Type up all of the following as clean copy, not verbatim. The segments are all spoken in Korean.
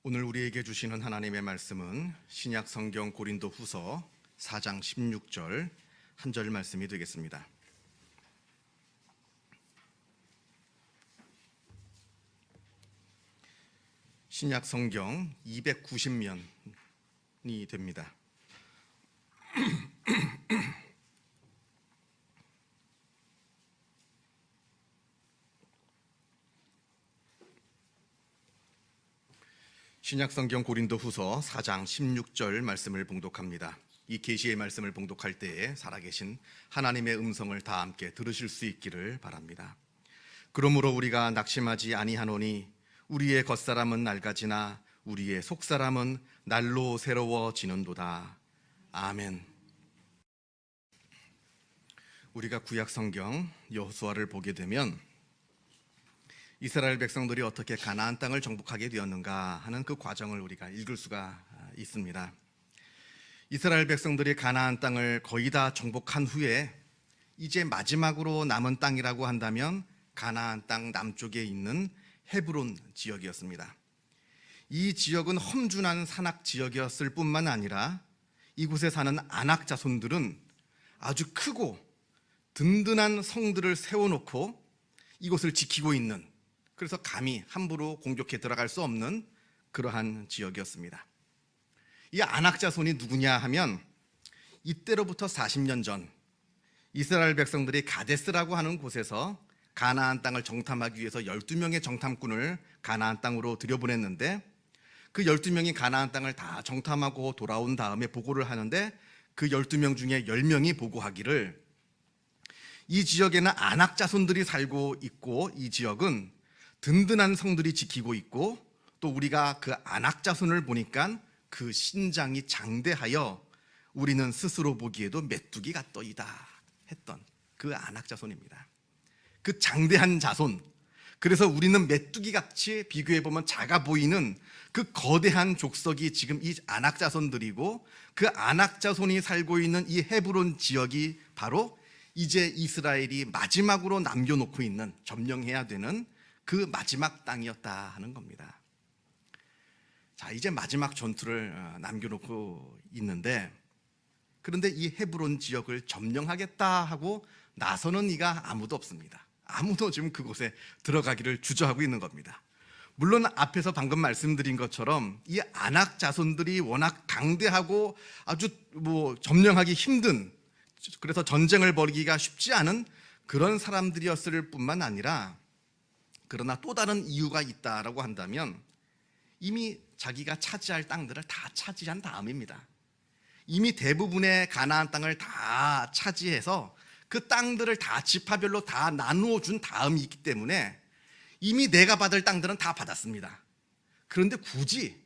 오늘 우리에게 주시는 하나님의 말씀은 신약 성경 고린도후서 4장 16절 한 절 말씀이 되겠습니다. 신약 성경 290면이 됩니다. 신약 성경 고린도후서 4장 16절 말씀을 봉독합니다. 이 계시의 말씀을 봉독할 때에 살아계신 하나님의 음성을 다 함께 들으실 수 있기를 바랍니다. 그러므로 우리가 낙심하지 아니하노니 우리의 겉사람은 낡아지나 우리의 속사람은 날로 새로워지는도다. 아멘. 우리가 구약 성경 여호수아를 보게 되면 이스라엘 백성들이 어떻게 가나안 땅을 정복하게 되었는가 하는 그 과정을 우리가 읽을 수가 있습니다. 이스라엘 백성들이 가나안 땅을 거의 다 정복한 후에 이제 마지막으로 남은 땅이라고 한다면 가나안 땅 남쪽에 있는 헤브론 지역이었습니다. 이 지역은 험준한 산악 지역이었을 뿐만 아니라 이곳에 사는 아낙 자손들은 아주 크고 든든한 성들을 세워놓고 이곳을 지키고 있는, 그래서 감히 함부로 공격해 들어갈 수 없는 그러한 지역이었습니다. 이 아낙 자손이 누구냐 하면 이때로부터 40년 전 이스라엘 백성들이 가데스라고 하는 곳에서 가나안 땅을 정탐하기 위해서 12명의 정탐꾼을 가나안 땅으로 들여보냈는데 그 12명이 가나안 땅을 다 정탐하고 돌아온 다음에 보고를 하는데 그 12명 중에 10명이 보고하기를 이 지역에는 아낙 자손들이 살고 있고 이 지역은 든든한 성들이 지키고 있고 또 우리가 그 아낙 자손을 보니까 그 신장이 장대하여 우리는 스스로 보기에도 메뚜기 같더이다 했던 그 아낙 자손입니다. 그 장대한 자손, 그래서 우리는 메뚜기같이 비교해보면 작아 보이는 그 거대한 족속이 지금 이 아낙 자손들이고 그 아낙 자손이 살고 있는 이 헤브론 지역이 바로 이제 이스라엘이 마지막으로 남겨놓고 있는, 점령해야 되는 그 마지막 땅이었다 하는 겁니다. 자, 이제 마지막 전투를 남겨놓고 있는데, 그런데 이 헤브론 지역을 점령하겠다 하고 나서는 이가 아무도 없습니다. 아무도 지금 그곳에 들어가기를 주저하고 있는 겁니다. 물론 앞에서 방금 말씀드린 것처럼 이 아낙 자손들이 워낙 강대하고 아주 점령하기 힘든, 그래서 전쟁을 벌이기가 쉽지 않은 그런 사람들이었을 뿐만 아니라, 그러나 또 다른 이유가 있다라고 한다면 이미 자기가 차지할 땅들을 다 차지한 다음입니다. 이미 대부분의 가나안 땅을 다 차지해서 그 땅들을 다 지파별로 다 나누어 준 다음이기 때문에 이미 내가 받을 땅들은 다 받았습니다. 그런데 굳이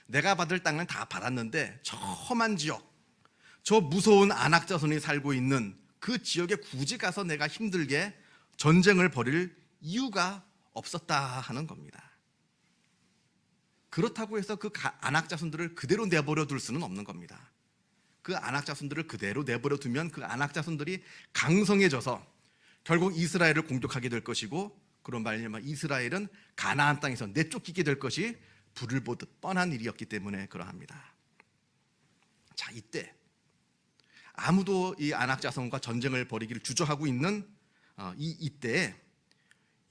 내가 받을 땅은 다 받았는데 저 험한 지역, 저 무서운 아낙 자손이 살고 있는 그 지역에 굳이 가서 내가 힘들게 전쟁을 벌일 이유가 없었다 하는 겁니다. 그렇다고 해서 그 아낙 자손들을 그대로 내버려 둘 수는 없는 겁니다. 그 아낙 자손들을 그대로 내버려 두면 그 아낙 자손들이 강성해져서 결국 이스라엘을 공격하게 될 것이고, 그런 말미암아 이스라엘은 가나안 땅에서 내쫓기게 될 것이 불을 보듯 뻔한 일이었기 때문에 그러합니다. 자, 이때 아무도 이 아낙 자손과 전쟁을 벌이기를 주저하고 있는 이때에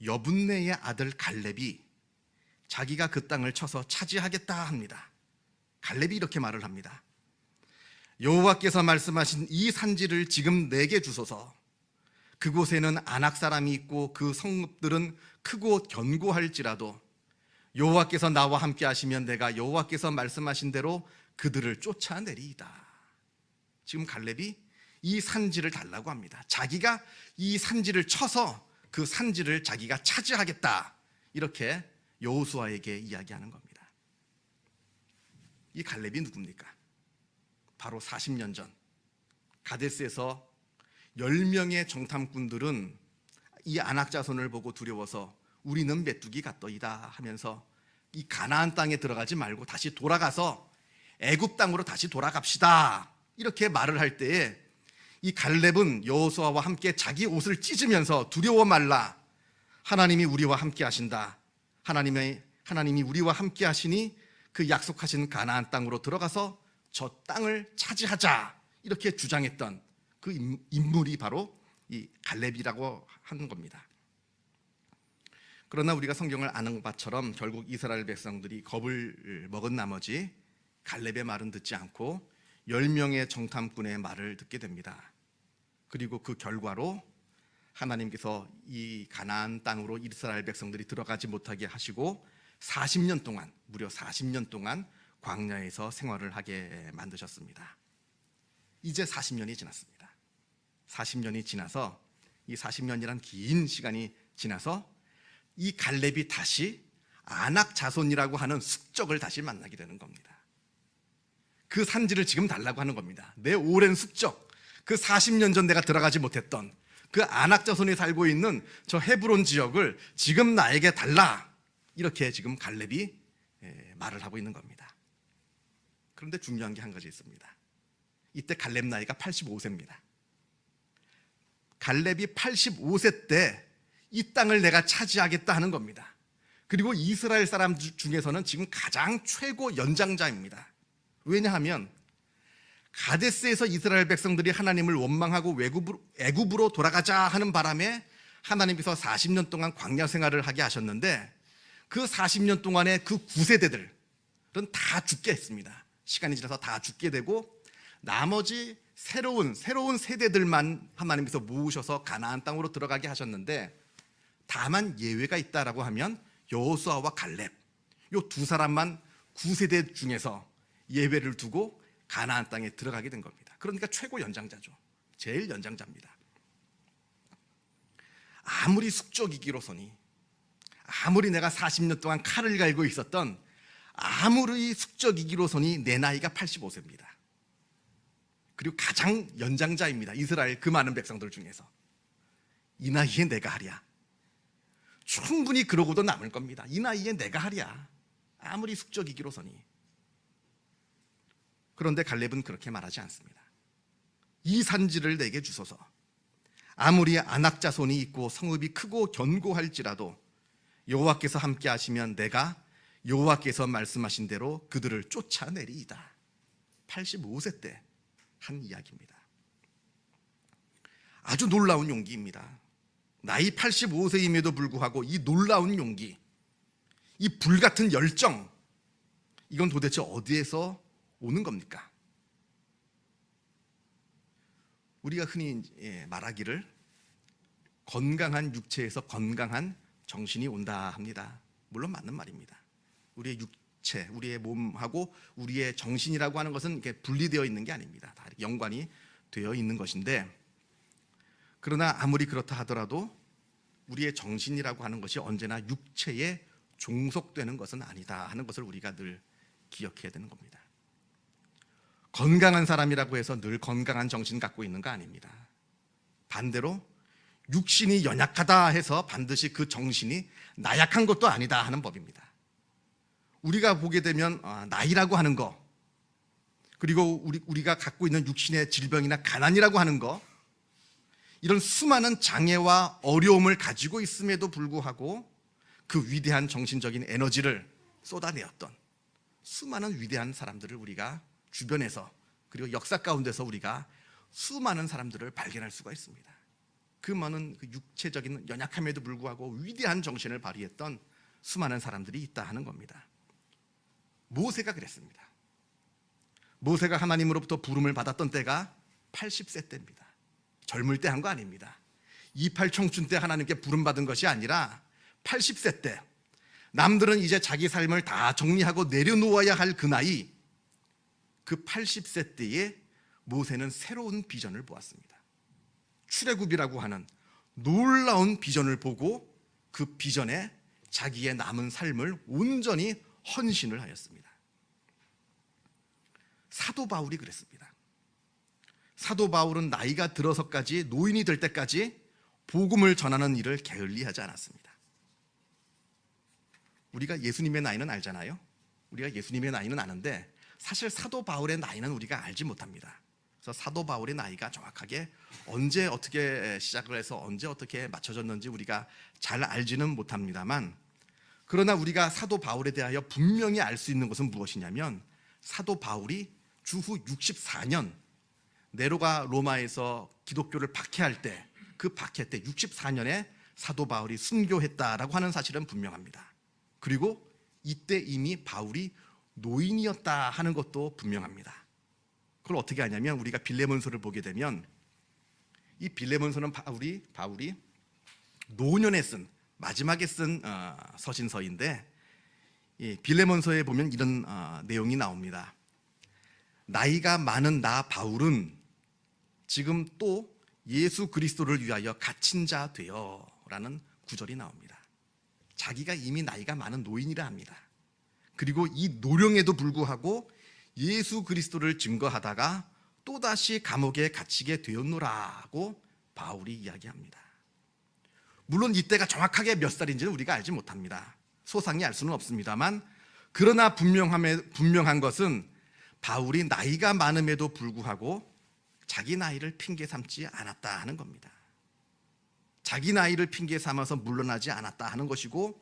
여분네의 아들 갈렙이 자기가 그 땅을 쳐서 차지하겠다 합니다. 갈렙이 이렇게 말을 합니다. 여호와께서 말씀하신 이 산지를 지금 내게 주소서. 그곳에는 아낙 사람이 있고 그 성읍들은 크고 견고할지라도 여호와께서 나와 함께 하시면 내가 여호와께서 말씀하신 대로 그들을 쫓아내리이다. 지금 갈렙이 이 산지를 달라고 합니다. 자기가 이 산지를 쳐서 그 산지를 자기가 차지하겠다, 이렇게 여호수아에게 이야기하는 겁니다. 이 갈렙이 누굽니까? 바로 40년 전 가데스에서 10명의 정탐꾼들은 이 아낙 자손을 보고 두려워서 우리는 메뚜기 같더이다 하면서 이 가나안 땅에 들어가지 말고 다시 돌아가서 애굽 땅으로 다시 돌아갑시다, 이렇게 말을 할 때에 이 갈렙은 여호수아와 함께 자기 옷을 찢으면서 두려워 말라, 하나님이 우리와 함께 하신다, 하나님이 우리와 함께 하시니 그 약속하신 가나안 땅으로 들어가서 저 땅을 차지하자 이렇게 주장했던 그 인물이 바로 이 갈렙이라고 하는 겁니다. 그러나 우리가 성경을 아는 바처럼 결국 이스라엘 백성들이 겁을 먹은 나머지 갈렙의 말은 듣지 않고 10명의 정탐꾼의 말을 듣게 됩니다. 그리고 그 결과로 하나님께서 이 가나안 땅으로 이스라엘 백성들이 들어가지 못하게 하시고 40년 동안, 무려 40년 동안 광야에서 생활을 하게 만드셨습니다. 이제 40년이 지났습니다. 40년이 지나서 이 40년이란 긴 시간이 지나서 이 갈렙이 다시 아낙 자손이라고 하는 숙적을 다시 만나게 되는 겁니다. 그 산지를 지금 달라고 하는 겁니다. 내 오랜 숙적, 그 40년 전 내가 들어가지 못했던 그 아낙 자손이 살고 있는 저 헤브론 지역을 지금 나에게 달라, 이렇게 지금 갈렙이 말을 하고 있는 겁니다. 그런데 중요한 게 한 가지 있습니다. 이때 갈렙 나이가 85세입니다. 갈렙이 85세 때 이 땅을 내가 차지하겠다 하는 겁니다. 그리고 이스라엘 사람 중에서는 지금 가장 최고 연장자입니다. 왜냐하면 가데스에서 이스라엘 백성들이 하나님을 원망하고 애굽으로 돌아가자 하는 바람에 하나님께서 40년 동안 광야 생활을 하게 하셨는데, 그 40년 동안에 그 9세대들은 다 죽게 했습니다. 시간이 지나서 다 죽게 되고 나머지 새로운 세대들만 하나님께서 모으셔서 가나안 땅으로 들어가게 하셨는데, 다만 예외가 있다라고 하면 여호수아와 갈렙, 이 두 사람만 9세대 중에서 예외를 두고 가나안 땅에 들어가게 된 겁니다. 그러니까 최고 연장자죠. 제일 연장자입니다. 아무리 숙적이기로서니, 아무리 내가 40년 동안 칼을 갈고 있었던 아무리 숙적이기로서니 내 나이가 85세입니다. 그리고 가장 연장자입니다. 이스라엘 그 많은 백성들 중에서. 이 나이에 내가 하랴. 충분히 그러고도 남을 겁니다. 이 나이에 내가 하랴. 아무리 숙적이기로서니. 그런데 갈렙은 그렇게 말하지 않습니다. 이 산지를 내게 주소서. 아무리 아낙 자손이 있고 성읍이 크고 견고할지라도 여호와께서 함께 하시면 내가 여호와께서 말씀하신 대로 그들을 쫓아내리이다. 85세 때 한 이야기입니다. 아주 놀라운 용기입니다. 나이 85세임에도 불구하고 이 놀라운 용기, 이 불같은 열정, 이건 도대체 어디에서 오는 겁니까? 우리가 흔히 말하기를 건강한 육체에서 건강한 정신이 온다 합니다. 물론 맞는 말입니다. 우리의 육체, 우리의 몸하고 우리의 정신이라고 하는 것은 이렇게 분리되어 있는 게 아닙니다. 다 연관이 되어 있는 것인데, 그러나 아무리 그렇다 하더라도 우리의 정신이라고 하는 것이 언제나 육체에 종속되는 것은 아니다 하는 것을 우리가 늘 기억해야 되는 겁니다. 건강한 사람이라고 해서 늘 건강한 정신 갖고 있는 거 아닙니다. 반대로 육신이 연약하다 해서 반드시 그 정신이 나약한 것도 아니다 하는 법입니다. 우리가 보게 되면 나이라고 하는 거, 그리고 우리가 갖고 있는 육신의 질병이나 가난이라고 하는 거, 이런 수많은 장애와 어려움을 가지고 있음에도 불구하고 그 위대한 정신적인 에너지를 쏟아내었던 수많은 위대한 사람들을 우리가 주변에서, 그리고 역사 가운데서 우리가 수많은 사람들을 발견할 수가 있습니다. 그 많은 그 육체적인 연약함에도 불구하고 위대한 정신을 발휘했던 수많은 사람들이 있다 하는 겁니다. 모세가 그랬습니다. 모세가 하나님으로부터 부름을 받았던 때가 80세 때입니다. 젊을 때 한 거 아닙니다. 28 청춘 때 하나님께 부름받은 것이 아니라 80세 때, 남들은 이제 자기 삶을 다 정리하고 내려놓아야 할 그 나이, 그 80세 때에 모세는 새로운 비전을 보았습니다. 출애굽이라고 하는 놀라운 비전을 보고 그 비전에 자기의 남은 삶을 온전히 헌신을 하였습니다. 사도 바울이 그랬습니다. 사도 바울은 나이가 들어서까지, 노인이 될 때까지 복음을 전하는 일을 게을리하지 않았습니다. 우리가 예수님의 나이는 알잖아요. 우리가 예수님의 나이는 아는데 사실 사도 바울의 나이는 우리가 알지 못합니다. 그래서 사도 바울의 나이가 정확하게 언제 어떻게 시작을 해서 언제 어떻게 맞춰졌는지 우리가 잘 알지는 못합니다만, 그러나 우리가 사도 바울에 대하여 분명히 알 수 있는 것은 무엇이냐면, 사도 바울이 주후 64년 네로가 로마에서 기독교를 박해할 때, 그 박해 때 64년에 사도 바울이 순교했다라고 하는 사실은 분명합니다. 그리고 이때 이미 바울이 노인이었다 하는 것도 분명합니다. 그걸 어떻게 하냐면, 우리가 빌레몬서를 보게 되면, 이 빌레몬서는 바울이 노년에 쓴, 마지막에 쓴 서신서인데, 이 빌레몬서에 보면 이런 내용이 나옵니다. 나이가 많은 나 바울은 지금 또 예수 그리스도를 위하여 갇힌 자 되어 라는 구절이 나옵니다. 자기가 이미 나이가 많은 노인이라 합니다. 그리고 이 노령에도 불구하고 예수 그리스도를 증거하다가 또다시 감옥에 갇히게 되었노라고 바울이 이야기합니다. 물론 이때가 정확하게 몇 살인지는 우리가 알지 못합니다. 소상히 알 수는 없습니다만, 그러나 분명한 것은 바울이 나이가 많음에도 불구하고 자기 나이를 핑계 삼지 않았다 하는 겁니다. 자기 나이를 핑계 삼아서 물러나지 않았다 하는 것이고,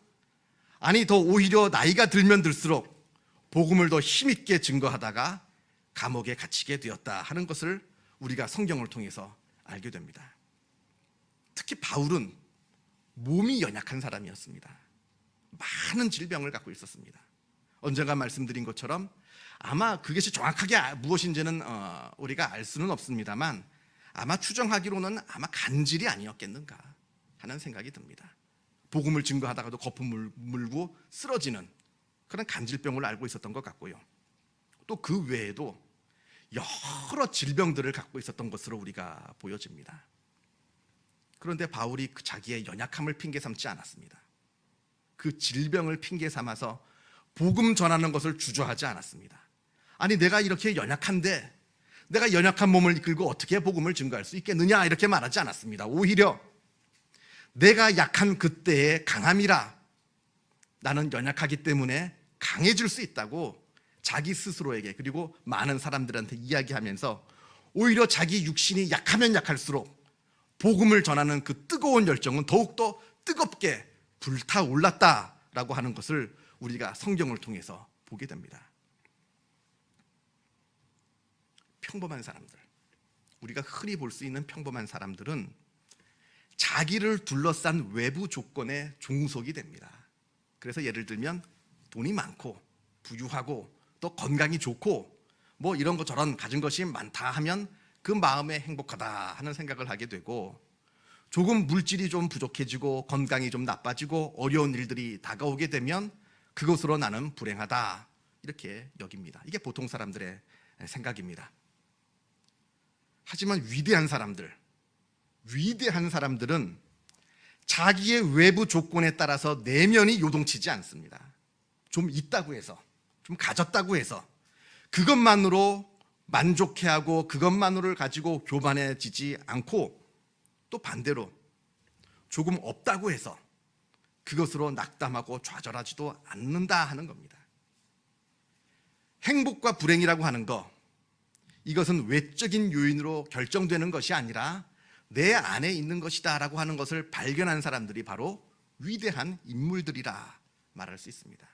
아니 더 오히려 나이가 들면 들수록 복음을 더 힘있게 증거하다가 감옥에 갇히게 되었다 하는 것을 우리가 성경을 통해서 알게 됩니다. 특히 바울은 몸이 연약한 사람이었습니다. 많은 질병을 갖고 있었습니다. 언젠가 말씀드린 것처럼 아마 그것이 정확하게 무엇인지는 우리가 알 수는 없습니다만, 아마 추정하기로는 아마 간질이 아니었겠는가 하는 생각이 듭니다. 복음을 증거하다가도 거품 물고 쓰러지는 그런 간질병을 앓고 있었던 것 같고요. 또 그 외에도 여러 질병들을 갖고 있었던 것으로 우리가 보여집니다. 그런데 바울이 자기의 연약함을 핑계 삼지 않았습니다. 그 질병을 핑계 삼아서 복음 전하는 것을 주저하지 않았습니다. 아니 내가 이렇게 연약한데 내가 연약한 몸을 이끌고 어떻게 복음을 증거할 수 있겠느냐 이렇게 말하지 않았습니다. 오히려 내가 약한 그때의 강함이라, 나는 연약하기 때문에 강해질 수 있다고 자기 스스로에게 그리고 많은 사람들한테 이야기하면서 오히려 자기 육신이 약하면 약할수록 복음을 전하는 그 뜨거운 열정은 더욱더 뜨겁게 불타올랐다라고 하는 것을 우리가 성경을 통해서 보게 됩니다. 평범한 사람들, 우리가 흔히 볼 수 있는 평범한 사람들은 자기를 둘러싼 외부 조건에 종속이 됩니다. 그래서 예를 들면 돈이 많고 부유하고 또 건강이 좋고 뭐 이런 거 저런 가진 것이 많다 하면 그 마음에 행복하다 하는 생각을 하게 되고, 조금 물질이 좀 부족해지고 건강이 좀 나빠지고 어려운 일들이 다가오게 되면 그것으로 나는 불행하다 이렇게 여깁니다. 이게 보통 사람들의 생각입니다. 하지만 위대한 사람들은 자기의 외부 조건에 따라서 내면이 요동치지 않습니다. 좀 있다고 해서, 좀 가졌다고 해서 그것만으로 만족해하고 그것만으로를 가지고 교만해지지 않고, 또 반대로 조금 없다고 해서 그것으로 낙담하고 좌절하지도 않는다 하는 겁니다. 행복과 불행이라고 하는 거, 이것은 외적인 요인으로 결정되는 것이 아니라 내 안에 있는 것이다 라고 하는 것을 발견한 사람들이 바로 위대한 인물들이라 말할 수 있습니다.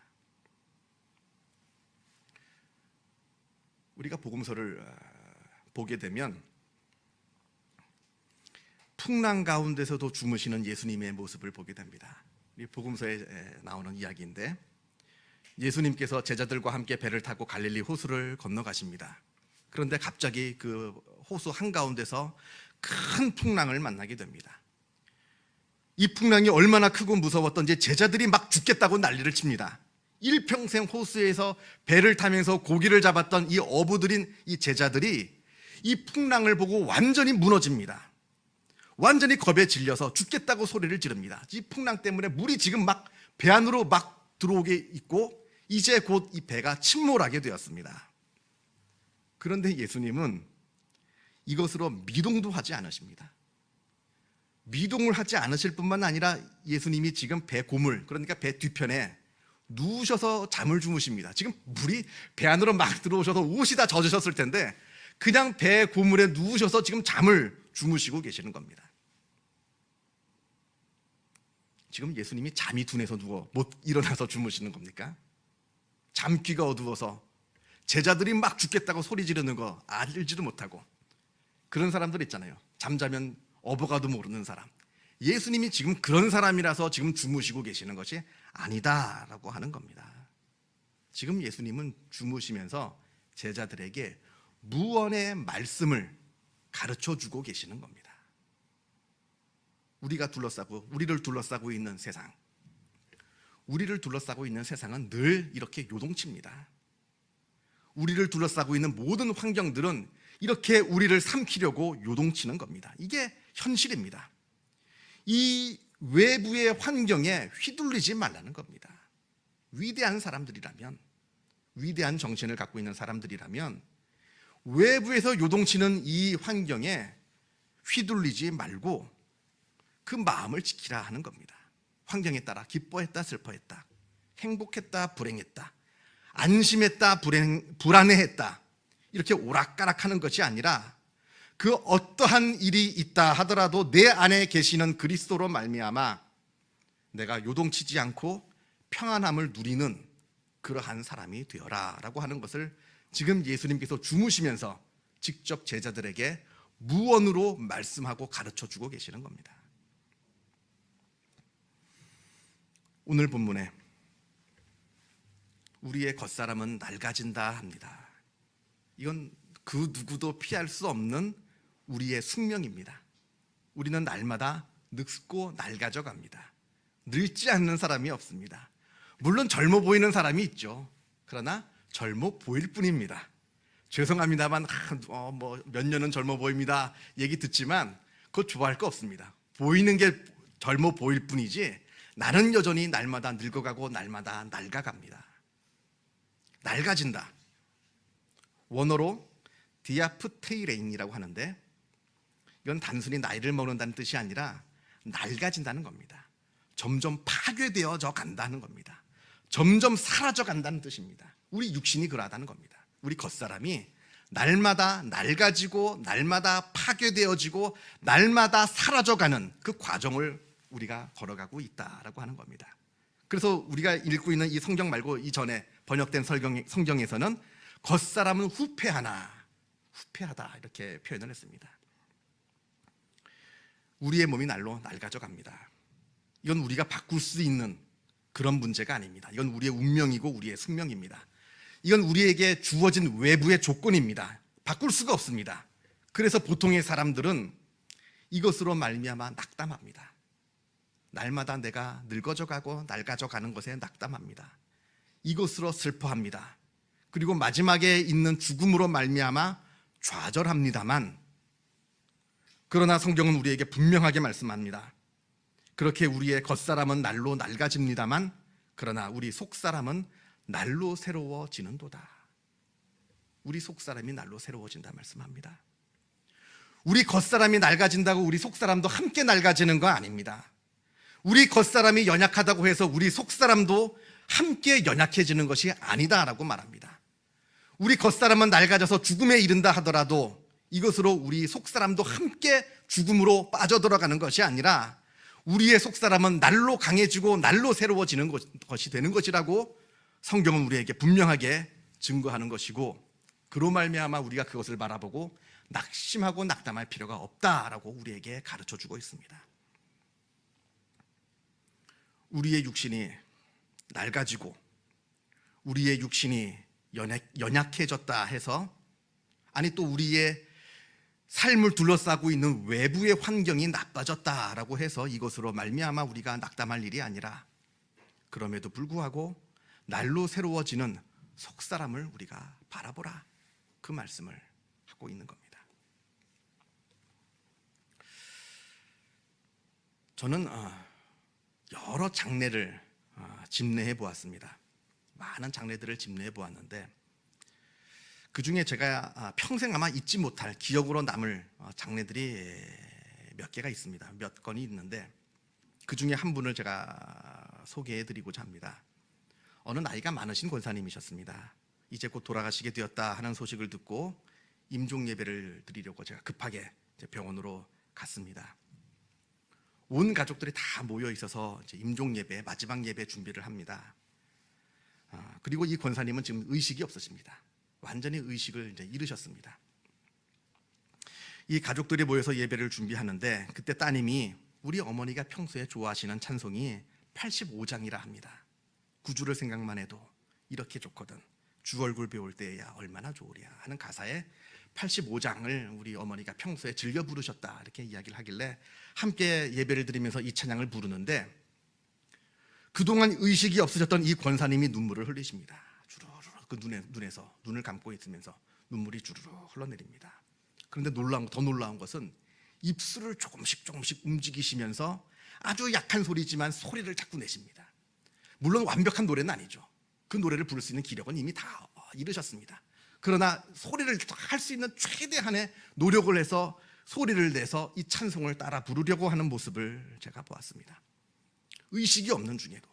우리가 복음서를 보게 되면 풍랑 가운데서도 주무시는 예수님의 모습을 보게 됩니다. 이 복음서에 나오는 이야기인데, 예수님께서 제자들과 함께 배를 타고 갈릴리 호수를 건너가십니다. 그런데 갑자기 그 호수 한가운데서 큰 풍랑을 만나게 됩니다. 이 풍랑이 얼마나 크고 무서웠던지 제자들이 막 죽겠다고 난리를 칩니다. 일평생 호수에서 배를 타면서 고기를 잡았던 이 어부들인 이 제자들이 이 풍랑을 보고 완전히 무너집니다. 완전히 겁에 질려서 죽겠다고 소리를 지릅니다. 이 풍랑 때문에 물이 지금 막 배 안으로 막 들어오게 있고 이제 곧 이 배가 침몰하게 되었습니다. 그런데 예수님은 이것으로 미동도 하지 않으십니다. 미동을 하지 않으실 뿐만 아니라 예수님이 지금 배 고물, 그러니까 배 뒤편에 누우셔서 잠을 주무십니다. 지금 물이 배 안으로 막 들어오셔서 옷이 다 젖으셨을 텐데 그냥 배 고물에 누우셔서 지금 잠을 주무시고 계시는 겁니다. 지금 예수님이 잠이 둔해서 누워 못 일어나서 주무시는 겁니까? 잠귀가 어두워서 제자들이 막 죽겠다고 소리 지르는 거 알지도 못하고 그런 사람들 있잖아요. 잠자면 어버가도 모르는 사람. 예수님이 지금 그런 사람이라서 지금 주무시고 계시는 것이 아니다라고 하는 겁니다. 지금 예수님은 주무시면서 제자들에게 무언의 말씀을 가르쳐 주고 계시는 겁니다. 우리를 둘러싸고 있는 세상, 우리를 둘러싸고 있는 세상은 늘 이렇게 요동칩니다. 우리를 둘러싸고 있는 모든 환경들은 이렇게 우리를 삼키려고 요동치는 겁니다. 이게 현실입니다. 이 외부의 환경에 휘둘리지 말라는 겁니다. 위대한 사람들이라면, 위대한 정신을 갖고 있는 사람들이라면 외부에서 요동치는 이 환경에 휘둘리지 말고 그 마음을 지키라 하는 겁니다. 환경에 따라 기뻐했다 슬퍼했다, 행복했다 불행했다, 안심했다 불안해했다, 이렇게 오락가락하는 것이 아니라 그 어떠한 일이 있다 하더라도 내 안에 계시는 그리스도로 말미암아 내가 요동치지 않고 평안함을 누리는 그러한 사람이 되어라 라고 하는 것을 지금 예수님께서 주무시면서 직접 제자들에게 무언으로 말씀하고 가르쳐주고 계시는 겁니다. 오늘 본문에 우리의 겉사람은 낡아진다 합니다. 이건 그 누구도 피할 수 없는 우리의 숙명입니다. 우리는 날마다 늙고 낡아져 갑니다. 늙지 않는 사람이 없습니다. 물론 젊어 보이는 사람이 있죠. 그러나 젊어 보일 뿐입니다. 죄송합니다만 몇 년은 젊어 보입니다 얘기 듣지만 그거 좋아할 거 없습니다. 보이는 게 젊어 보일 뿐이지 나는 여전히 날마다 늙어가고 날마다 낡아갑니다. 낡아진다. 원어로 디아프테이레인이라고 하는데 이건 단순히 나이를 먹는다는 뜻이 아니라 낡아진다는 겁니다. 점점 파괴되어져 간다는 겁니다. 점점 사라져 간다는 뜻입니다. 우리 육신이 그러하다는 겁니다. 우리 겉사람이 날마다 낡아지고 날마다 파괴되어지고 날마다 사라져가는 그 과정을 우리가 걸어가고 있다라고 하는 겁니다. 그래서 우리가 읽고 있는 이 성경 말고 이전에 번역된 성경에서는 겉사람은 후패하다 이렇게 표현을 했습니다. 우리의 몸이 날로 낡아져 갑니다. 이건 우리가 바꿀 수 있는 그런 문제가 아닙니다. 이건 우리의 운명이고 우리의 숙명입니다. 이건 우리에게 주어진 외부의 조건입니다. 바꿀 수가 없습니다. 그래서 보통의 사람들은 이것으로 말미암아 낙담합니다. 날마다 내가 늙어져 가고 낡아져 가는 것에 낙담합니다. 이것으로 슬퍼합니다. 그리고 마지막에 있는 죽음으로 말미암아 좌절합니다만, 그러나 성경은 우리에게 분명하게 말씀합니다. 그렇게 우리의 겉사람은 날로 낡아집니다만 그러나 우리 속사람은 날로 새로워지는도다. 우리 속사람이 날로 새로워진다 말씀합니다. 우리 겉사람이 낡아진다고 우리 속사람도 함께 낡아지는 거 아닙니다. 우리 겉사람이 연약하다고 해서 우리 속사람도 함께 연약해지는 것이 아니다라고 말합니다. 우리 겉사람은 낡아져서 죽음에 이른다 하더라도 이것으로 우리 속사람도 함께 죽음으로 빠져들어가는 것이 아니라 우리의 속사람은 날로 강해지고 날로 새로워지는 것이 되는 것이라고 성경은 우리에게 분명하게 증거하는 것이고, 그로 말미암아 우리가 그것을 바라보고 낙심하고 낙담할 필요가 없다라고 우리에게 가르쳐주고 있습니다. 우리의 육신이 낡아지고 우리의 육신이 연약해졌다 해서, 아니 또 우리의 삶을 둘러싸고 있는 외부의 환경이 나빠졌다라고 해서 이것으로 말미암아 우리가 낙담할 일이 아니라, 그럼에도 불구하고 날로 새로워지는 속사람을 우리가 바라보라, 그 말씀을 하고 있는 겁니다. 저는 여러 장례를 집례해 보았습니다. 많은 장례들을 집례해 보았는데 그 중에 제가 평생 아마 잊지 못할 기억으로 남을 장례들이 몇 개가 있습니다. 몇 건이 있는데 그 중에 한 분을 제가 소개해 드리고자 합니다. 어느 나이가 많으신 권사님이셨습니다. 이제 곧 돌아가시게 되었다 하는 소식을 듣고 임종 예배를 드리려고 제가 급하게 병원으로 갔습니다. 온 가족들이 다 모여 있어서 이제 임종 예배, 마지막 예배 준비를 합니다. 그리고 이 권사님은 지금 의식이 없으십니다. 완전히 의식을 이제 잃으셨습니다. 이 가족들이 모여서 예배를 준비하는데 그때 따님이 우리 어머니가 평소에 좋아하시는 찬송이 85장이라 합니다. 구주를 생각만 해도 이렇게 좋거든. 주 얼굴 배울 때야 얼마나 좋으랴 하는 가사에 85장을 우리 어머니가 평소에 즐겨 부르셨다 이렇게 이야기를 하길래 함께 예배를 드리면서 이 찬양을 부르는데 그동안 의식이 없으셨던 이 권사님이 눈물을 흘리십니다. 주르르 그 눈에서 눈을 감고 있으면서 눈물이 주르르 흘러내립니다. 그런데 더 놀라운 것은 입술을 조금씩 움직이시면서 아주 약한 소리지만 소리를 자꾸 내십니다. 물론 완벽한 노래는 아니죠. 그 노래를 부를 수 있는 기력은 이미 다 잃으셨습니다. 그러나 소리를 할 수 있는 최대한의 노력을 해서 소리를 내서 이 찬송을 따라 부르려고 하는 모습을 제가 보았습니다. 의식이 없는 중에도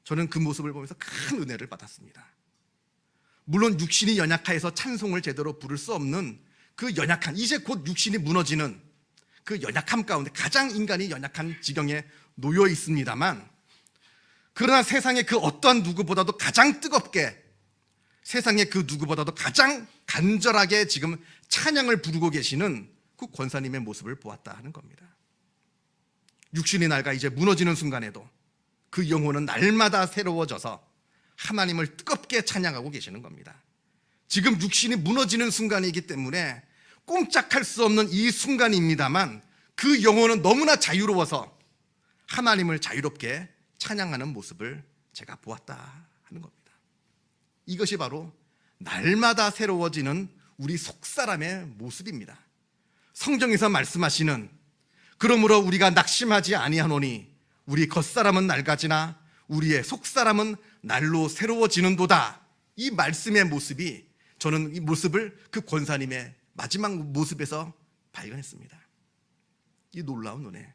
저는 그 모습을 보면서 큰 은혜를 받았습니다. 물론 육신이 연약하여서 찬송을 제대로 부를 수 없는 그 연약한, 이제 곧 육신이 무너지는 그 연약함 가운데 가장 인간이 연약한 지경에 놓여 있습니다만, 그러나 세상의 그 어떠한 누구보다도 가장 뜨겁게, 세상의 그 누구보다도 가장 간절하게 지금 찬양을 부르고 계시는 그 권사님의 모습을 보았다 하는 겁니다. 육신이 낡아 이제 무너지는 순간에도 그 영혼은 날마다 새로워져서 하나님을 뜨겁게 찬양하고 계시는 겁니다. 지금 육신이 무너지는 순간이기 때문에 꼼짝할 수 없는 이 순간입니다만 그 영혼은 너무나 자유로워서 하나님을 자유롭게 찬양하는 모습을 제가 보았다 하는 겁니다. 이것이 바로 날마다 새로워지는 우리 속사람의 모습입니다. 성경에서 말씀하시는 그러므로 우리가 낙심하지 아니하노니 우리 겉사람은 낡아지나 우리의 속사람은 날로 새로워지는도다. 이 말씀의 모습이, 저는 이 모습을 그 권사님의 마지막 모습에서 발견했습니다. 이 놀라운 은혜,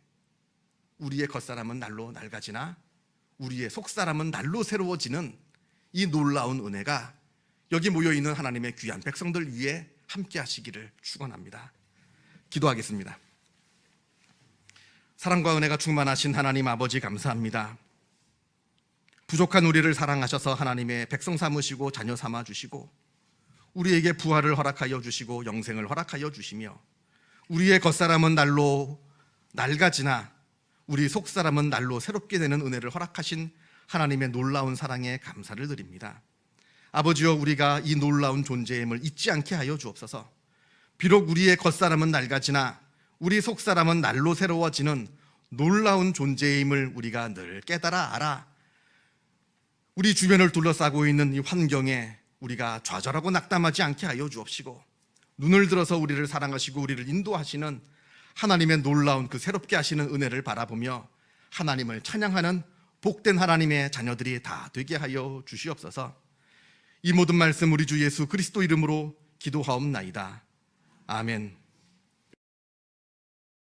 우리의 겉사람은 날로 낡아지나 우리의 속사람은 날로 새로워지는 이 놀라운 은혜가 여기 모여있는 하나님의 귀한 백성들 위에 함께 하시기를 축원합니다. 기도하겠습니다. 사랑과 은혜가 충만하신 하나님 아버지, 감사합니다. 부족한 우리를 사랑하셔서 하나님의 백성 삼으시고 자녀 삼아 주시고 우리에게 부활을 허락하여 주시고 영생을 허락하여 주시며 우리의 겉사람은 날로 낡아지나 우리 속사람은 날로 새롭게 되는 은혜를 허락하신 하나님의 놀라운 사랑에 감사를 드립니다. 아버지여, 우리가 이 놀라운 존재임을 잊지 않게 하여 주옵소서. 비록 우리의 겉사람은 낡아지나 우리 속사람은 날로 새로워지는 놀라운 존재임을 우리가 늘 깨달아 알아 우리 주변을 둘러싸고 있는 이 환경에 우리가 좌절하고 낙담하지 않게 하여 주옵시고 눈을 들어서 우리를 사랑하시고 우리를 인도하시는 하나님의 놀라운 그 새롭게 하시는 은혜를 바라보며 하나님을 찬양하는 복된 하나님의 자녀들이 다 되게 하여 주시옵소서. 이 모든 말씀 우리 주 예수 그리스도 이름으로 기도하옵나이다. 아멘.